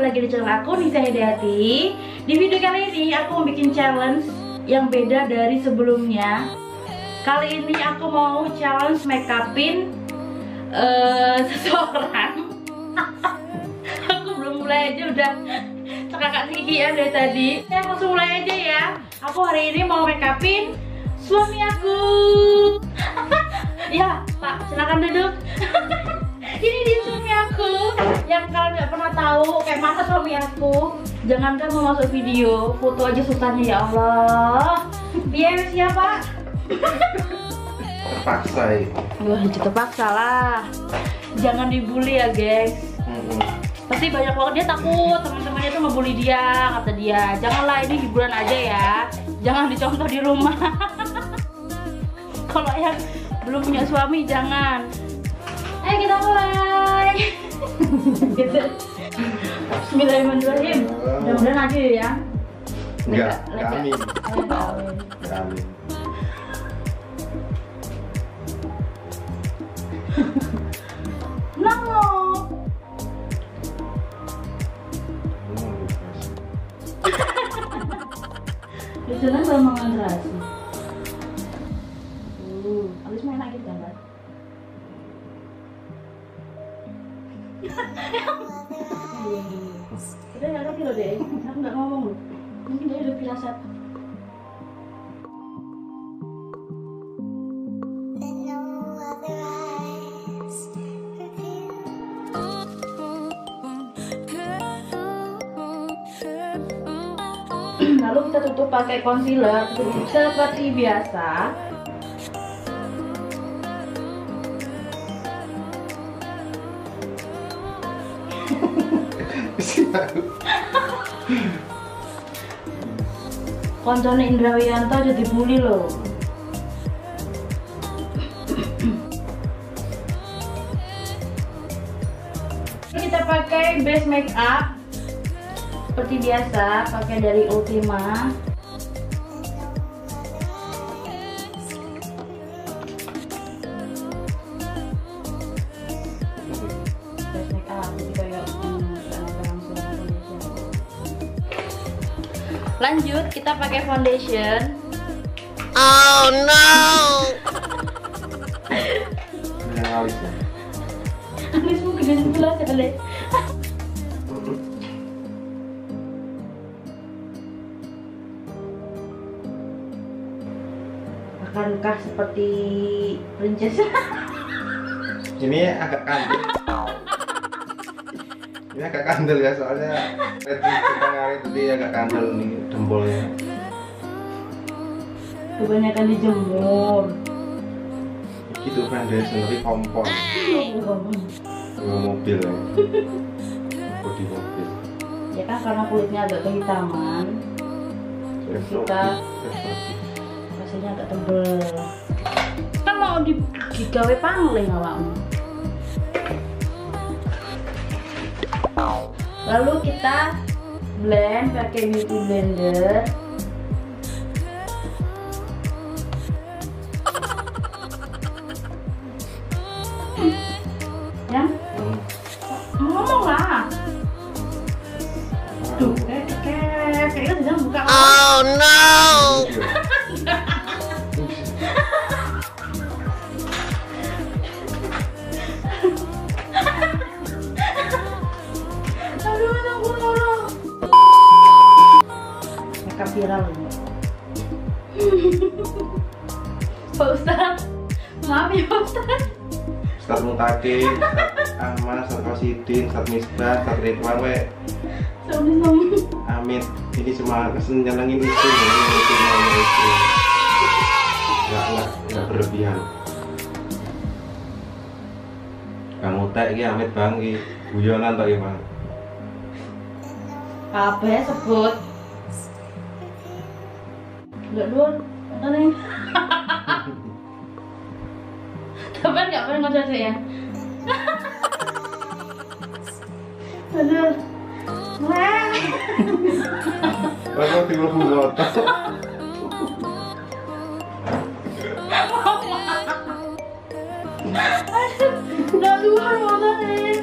kembali lagi di channel aku, Nisa Hidayati. Di video kali ini aku mau bikin challenge yang beda dari sebelumnya. Kali ini aku mau challenge make upin seseorang. Aku belum mulai aja udah cekakak gigian dari tadi. Ya langsung mulai aja ya. Aku hari ini mau make upin suami aku. Ya Pak, silakan duduk. Ini dia suami aku yang kalian nggak pernah tahu kayak mana suami aku. Jangankan mau masuk video, foto aja susahnya ya Allah. Biar siapa? Terpaksa ya. Wah, terpaksa lah. Jangan dibully ya guys. Pasti banyak banget dia takut teman-temannya tuh ngebully dia, kata dia. Janganlah, ini hiburan aja ya. Jangan dicontoh di rumah. Kalau yang belum punya suami jangan. Ayo kita mulai. Gitu. Bismillahirrahmanirrahim. Mudah-mudahan aja ya. Enggak amin. Enggak amin. No. Jangan kalau mengontrasi. Habis main lagi gambar. Udah nggak ngerti loh deh, aku nggak ngomong loh. Mungkin dia udah firasat. Lalu kita tutup pakai concealer seperti biasa. Koncone Indra Wiyanto aja dibully loh. Kita pakai base makeup seperti biasa, pakai dari Ultima. Base makeup jadi kayak lanjut kita pakai foundation. Oh no. Yang alisnya. Alismu gede sebelah sekali. Akankah seperti princess? Ini agak kandel. Ini agak kandel ya, soalnya hari tadi agak kandel nih jempolnya. Kebanyakan dijemur. Gitu foundation tapi kompor. Mobil ya. Bodi mobil. Ya kan karena kulitnya agak kehitaman. Terus kita rasanya agak tebel. Kan mau digawe pangling awakmu. Lalu kita blend pakai beauty blender. Ya, ngomong lah. Tuh, kayaknya sedang buka. Oh no. Viral ini. Pak Ustadz, maaf ya Pak Ustadz. Ustadz Mutaki, Ustadz Ahmad, Ustadz Rosidin, Ustadz Misbah, Ustadz Ridwan, Amit. Ini cuma nyenengin itu, nggak berlebihan. Kamu tak ini Amit bang, guyonan tak ya bang? Apa sebut? Enggak dulu, ada nih. Kapan nggak pernah ngoceh saya? Aduh, wah. Kalau tiba motor. Aduh, udah luar motor nih.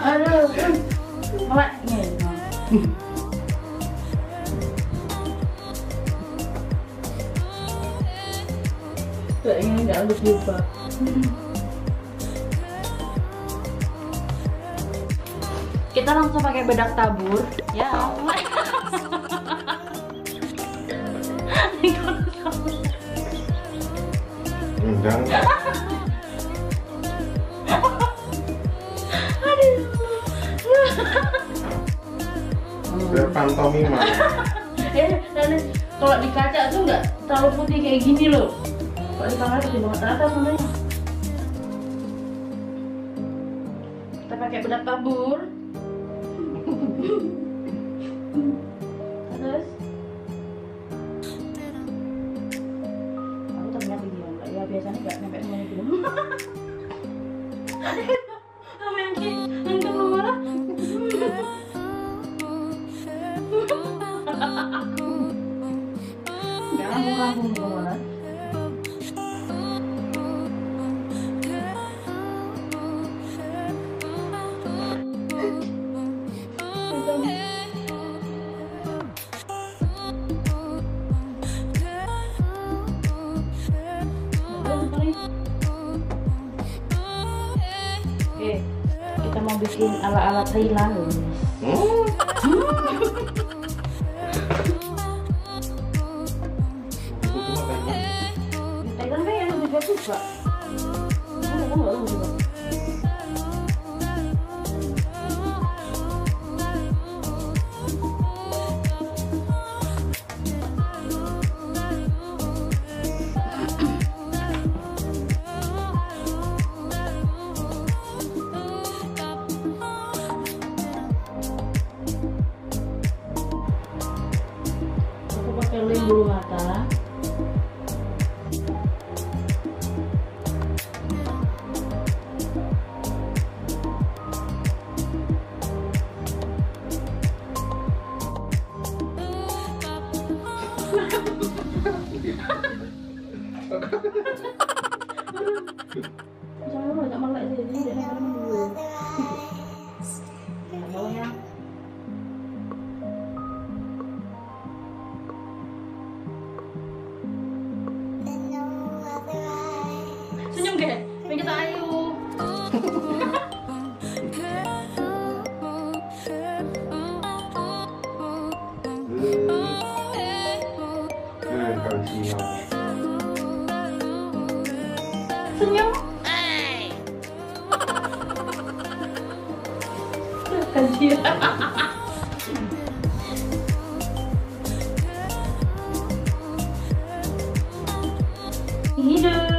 Aduh, melek nih. Kayaknya nggak harus diubah. Kita langsung pakai bedak tabur, ya. Undang. Udah pantomima. Dan kalau di kaca tuh nggak terlalu putih kayak gini loh. Kalau di kamera putih banget rata sebenarnya. Kita pakai bedak tabur. Terus aku ternyata gini enggak ya, biasanya nggak sampai semuanya gitu. Sama yang keluar. Jangan rampung keluar. Oke, kita mau bikin ala-ala Thailand loh. Thailand kan yang lebih bagus, Pak. Kamu nggak tahu juga. Pakai lem bulu mata. Jangan agak melek sih, jadi dia nempel dulu. Bawahnya. Senyum ke, pengen kita ayu. Senyum. Kan dia. Hidung.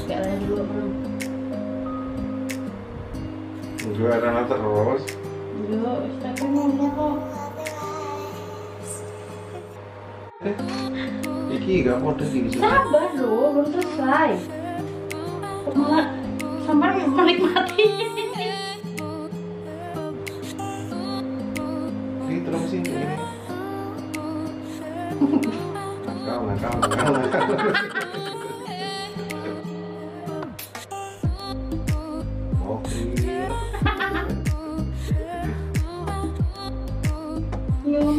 Kayak lain dulu belum. Juara terus. Yo, tapi mau kok. Iki gak mau iki bisa. Sabar loh, belum selesai. Kok malah sampai menikmati. Ini terusin kayak gini. Nakal. Oke. Senyum.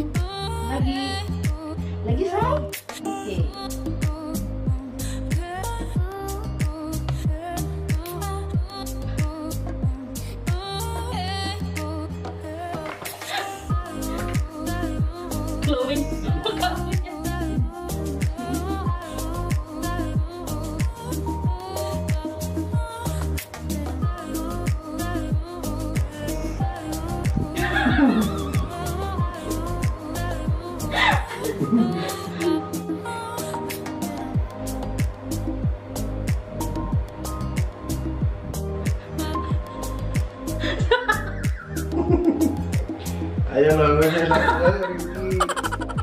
Lagi say. Oke. Glowing. Ayo lo,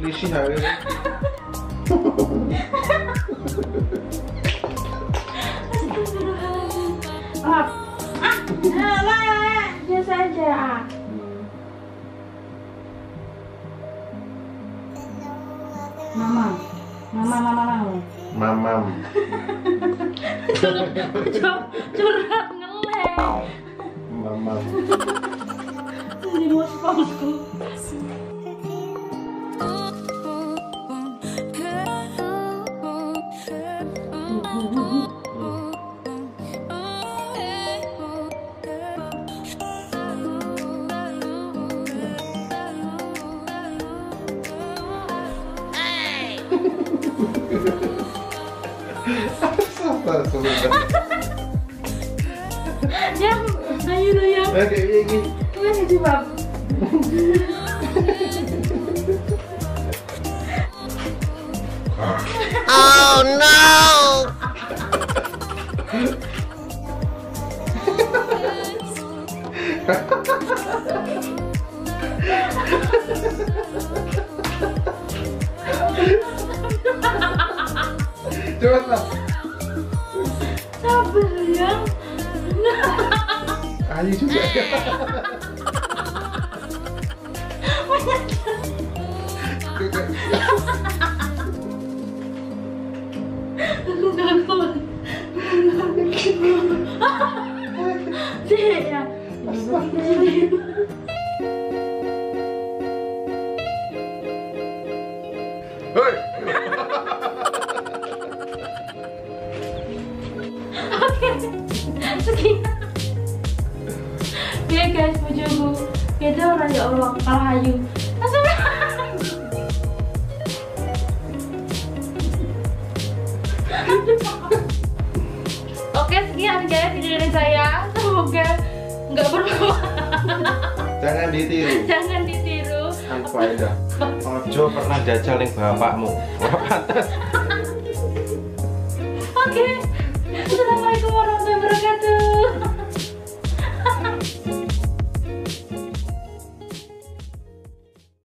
Lisi hari. Biasa aja. Mama. Mamam. Curhat ngeleng. Mamam. Ini mau sponsku. Sabar, sabar. Yang, ayo lo yang. Oke, ini. Mana sih bab? Oh no! Cepat lah. Sabar yang. Ayo juga. Aku gak kuat. Sih ya. Hei. Oke, sekian. Ya guys, bojoku. Kita orang ya Allah kalah ayu. Oke, sekian guys video dari saya. Semoga nggak bermanfaat. Jangan ditiru. Jangan ditiru. Anfaedah. Ojo pernah jajal ning bapakmu. Ora pantes. Oke. Assalamualaikum warahmatullahi wabarakatuh.